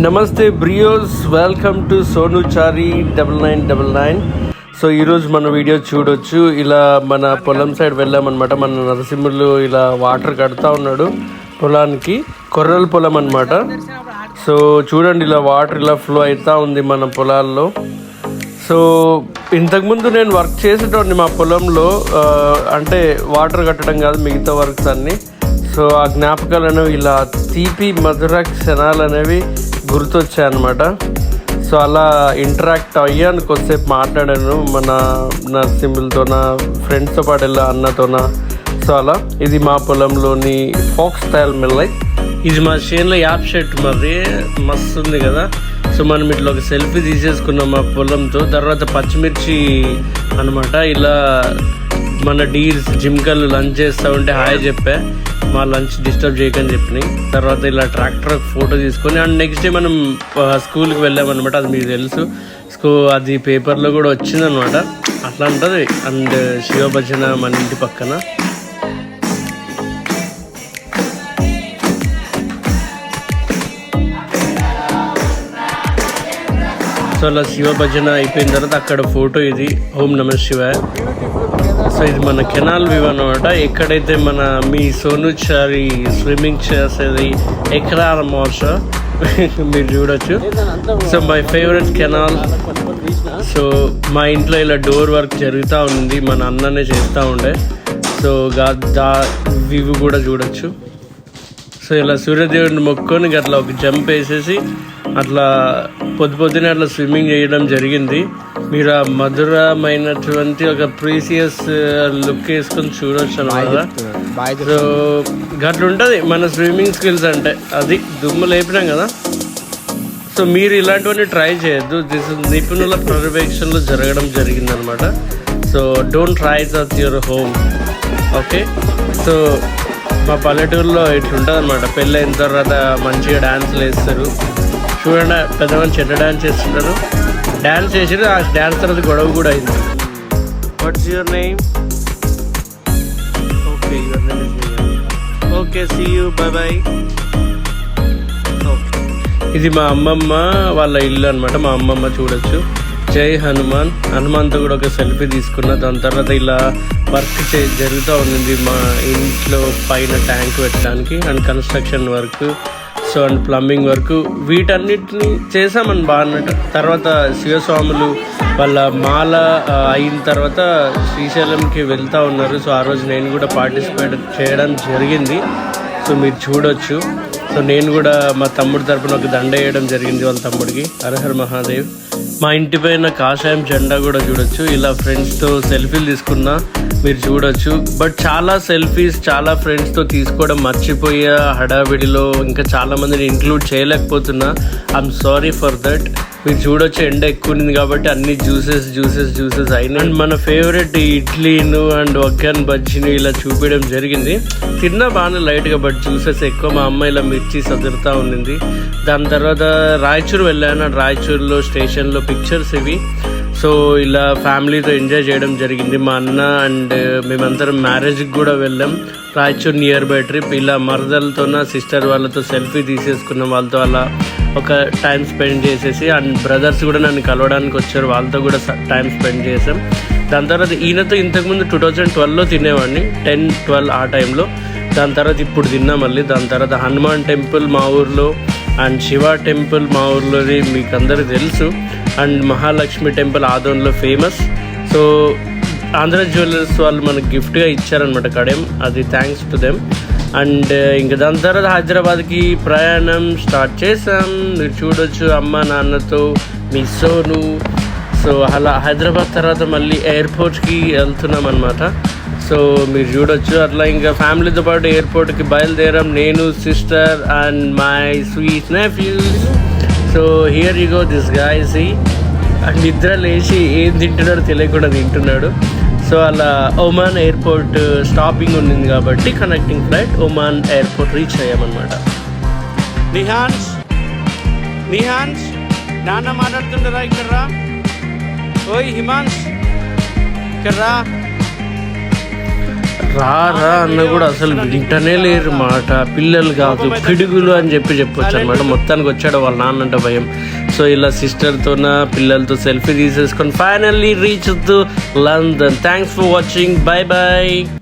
నమస్తే బ్రియోస్, welcome to సోనుచారి 9999. So ఈరోజు మన వీడియో చూడొచ్చు. ఇలా మన పొలం సైడ్ వెళ్ళామన్నమాట. మన నరసింహులు ఇలా వాటర్ కడతా ఉన్నాడు పొలానికి. కొర్రల పొలం అన్నమాట. సో చూడండి, ఇలా వాటర్ ఇలా ఫ్లో అవుతూ ఉంది మన పొలాల్లో. సో ఇంతకుముందు నేను వర్క్ చేసేటోడిని మా పొలంలో, అంటే వాటర్ కట్టడం కాదు, మిగతా వర్క్స్ అన్నీ. సో ఆ జ్ఞాపకాలు అనేవి, ఇలా తీపి మధుర క్షణాలు అనేవి గుర్తొచ్చాయన్నమాట. సో అలా ఇంటరాక్ట్ అయ్యాను, కొద్దిసేపు మాట్లాడాను మన నరసింహులతోన, ఫ్రెండ్స్తో పాటు వెళ్ళా, అన్నతోన. సో అలా ఇది మా పొలంలోని ఫాక్స్ స్టైల్ మిల్లై. ఇది మా చేనులో యాప్ షెట్, మరి మస్తు ఉంది కదా. సో మనం ఇట్లా ఒక సెల్ఫీ తీసేసుకున్నాం మా పొలంతో. తర్వాత పచ్చిమిర్చి అనమాట. ఇలా మన డీర్స్ జిమ్కల్ లంచ్ చేస్తూ ఉంటే హాయ్ చెప్పా, మా లంచ్ డిస్టర్బ్ చేయకని చెప్పినాయి. తర్వాత ఇలా ట్రాక్టర్ ఫోటో తీసుకొని, అండ్ నెక్స్ట్ డే మనం స్కూల్కి వెళ్ళామన్నమాట. అది మీకు తెలుసు. సో అది పేపర్లో కూడా వచ్చిందనమాట. అట్లా ఉంటుంది. అండ్ శివభజన మన ఇంటి పక్కన. సో అలా శివభజన అయిపోయిన తర్వాత అక్కడ ఫోటో, ఇది ఓం నమ శివాయ. సో ఇది మన కెనాల్ వ్యూ అనమాట. ఎక్కడైతే మన మీ సోనుచారి స్విమ్మింగ్ చేసేది ఎకరాల మోస మీరు చూడొచ్చు. So my favourite canal. So మా ఇంట్లో ఇలా డోర్ వర్క్ జరుగుతూ ఉంది, మన అన్ననే చేస్తూ ఉండే. సో వ్యూ కూడా చూడొచ్చు. సో ఇలా సూర్యదేవుడిని మొక్కుకొని అట్లా ఒక జంప్ వేసేసి అట్లా పొద్దునే అట్లా స్విమ్మింగ్ చేయడం జరిగింది. మీరు ఆ మధురమైనటువంటి ఒక ప్రీసియస్ లుక్ వేసుకొని చూడొచ్చు అన్నమాట. సో గట్ల ఉంటుంది మన స్విమ్మింగ్ స్కిల్స్ అంటే. అది దుమ్ము లేపినాం కదా. సో మీరు ఇలాంటివన్నీ ట్రై చేయొద్దు. దిస్ నిపుణుల పర్యవేక్షణలో జరగడం జరిగిందనమాట. So don't try at your home. Okay. So మా పల్లెటూరులో ఇట్లుంటుంది అనమాట. పెళ్ళి అయిన తర్వాత మంచిగా డ్యాన్స్లు వేస్తారు. చూడండి, పెద్దవాళ్ళు చెట్ల డ్యాన్స్ చేస్తుంటారు. డ్యాన్స్ చేసారు, ఆ డ్యాన్స్ తర్వాత గొడవ కూడా అయింది. What's your name? Okay, your name is Mia. Okay, see you, bye bye. Okay, ఇది మా అమ్మమ్మ వాళ్ళ ఇల్లు అనమాట. మా అమ్మమ్మ చూడొచ్చు. జై హనుమాన్. హనుమాన్తో కూడా ఒక సెల్ఫీ తీసుకున్న. దాని తర్వాత ఇలా వర్క్ జరుగుతూ ఉంది మా ఇంట్లో పైన ట్యాంక్ పెట్టడానికి, and construction work, so and plumbing work, వీటన్నిటిని చేసామని బాగా అన్నట్టు. తర్వాత శివస్వాములు వాళ్ళ మాల అయిన తర్వాత శ్రీశైలంకి వెళ్తూ ఉన్నారు. సో ఆ రోజు నేను కూడా పార్టిసిపేట్ చేయడం జరిగింది. సో మీరు చూడొచ్చు. సో నేను కూడా మా తమ్ముడి తరపున ఒక దండ వేయడం జరిగింది వాళ్ళ తమ్ముడికి. హరహర్ మహాదేవ్. మా ఇంటి పైన కాషాయం జెండా కూడా చూడొచ్చు. ఇలా ఫ్రెండ్స్తో సెల్ఫీలు తీసుకున్నా మీరు చూడొచ్చు. బట్ చాలా సెల్ఫీస్ చాలా ఫ్రెండ్స్తో తీసుకోవడం మర్చిపోయా హడావిడిలో. ఇంకా చాలామందిని ఇంక్లూడ్ చేయలేకపోతున్నా. I'm sorry for that. మీరు చూడొచ్చు, ఎండ ఎక్కువ ఉంది కాబట్టి అన్ని జ్యూసెస్ అయినాయి. అండ్ మన ఫేవరెట్ ఇడ్లీను అండ్ ఒగ్గన్ బజ్జీని ఇలా చూపించడం జరిగింది. తిన్నా బాగానే లైట్గా, బట్ జ్యూసెస్ ఎక్కువ. మా అమ్మ ఇలా మిర్చి సదురుతూ ఉండింది. దాని తర్వాత రాయచూరు వెళ్ళాను. రాయచూరులో స్టేషన్లో పిక్చర్స్ ఇవి. సో ఇలా ఫ్యామిలీతో ఎంజాయ్ చేయడం జరిగింది. మా అన్న అండ్ మేమందరం మ్యారేజ్కి కూడా వెళ్ళాం. Raichur near by trip. ఇలా మరదలతో సిస్టర్ వాళ్ళతో సెల్ఫీ తీసేసుకున్నాం. వాళ్ళతో అలా ఒక టైం స్పెండ్ చేసేసి, అండ్ బ్రదర్స్ కూడా నన్ను కలవడానికి వచ్చారు, వాళ్ళతో కూడా టైం స్పెండ్ చేసాం. దాని తర్వాత ఈయనతో ఇంతకుముందు 2012లో తినేవాడిని, 10-12 ఆ టైంలో. దాని తర్వాత ఇప్పుడు తిన్నా మళ్ళీ. దాని తర్వాత హనుమాన్ టెంపుల్ మా ఊర్లో, అండ్ శివ టెంపుల్ మా ఊర్లోది మీకు అందరికీ తెలుసు, అండ్ మహాలక్ష్మి టెంపుల్ ఆదోన్లో ఫేమస్. సో ఆంధ్ర జ్యువెలర్స్ వాళ్ళు మనకు గిఫ్ట్గా ఇచ్చారనమాట కడెం. అది థ్యాంక్స్ టు దెమ్. అండ్ ఇంకా దాని తర్వాత హైదరాబాద్కి ప్రయాణం స్టార్ట్ చేసాం. మీరు చూడొచ్చు, అమ్మ నాన్నతో, మీ సోను. సో అలా హైదరాబాద్ తర్వాత మళ్ళీ ఎయిర్పోర్ట్కి వెళ్తున్నాం అనమాట. సో మీరు చూడొచ్చు. అట్లా ఇంకా ఫ్యామిలీతో పాటు ఎయిర్పోర్ట్కి బయలుదేరాం, నేను, sister and my sweet nephews. So here you go, this guy see. నిద్ర లేచి ఏం తింటున్నాడో తెలియకుండా తింటున్నాడు. సో అలా ఒమాన్ ఎయిర్పోర్ట్ స్టాపింగ్ ఉండింది కాబట్టి connecting flight Oman airport reach అయ్యామన్నమాట. నిహాన్స్ నాన్న మాట్లాడుతుండరా, ఇక్కడ రా. ఓయ్ హిమాన్స్, ఇక్కడ రా. రారా అన్న కూడా అసలు వింటనే లేరు మాట. పిల్లలు కాదు పిడుగులు అని చెప్పొచ్చు అనమాట. మొత్తానికి వచ్చాడు వాళ్ళ నాన్నంట భయం. సో ఇలా సిస్టర్తో పిల్లలతో సెల్ఫీ తీసేసుకొని finally reach to London. Thanks for watching. Bye bye.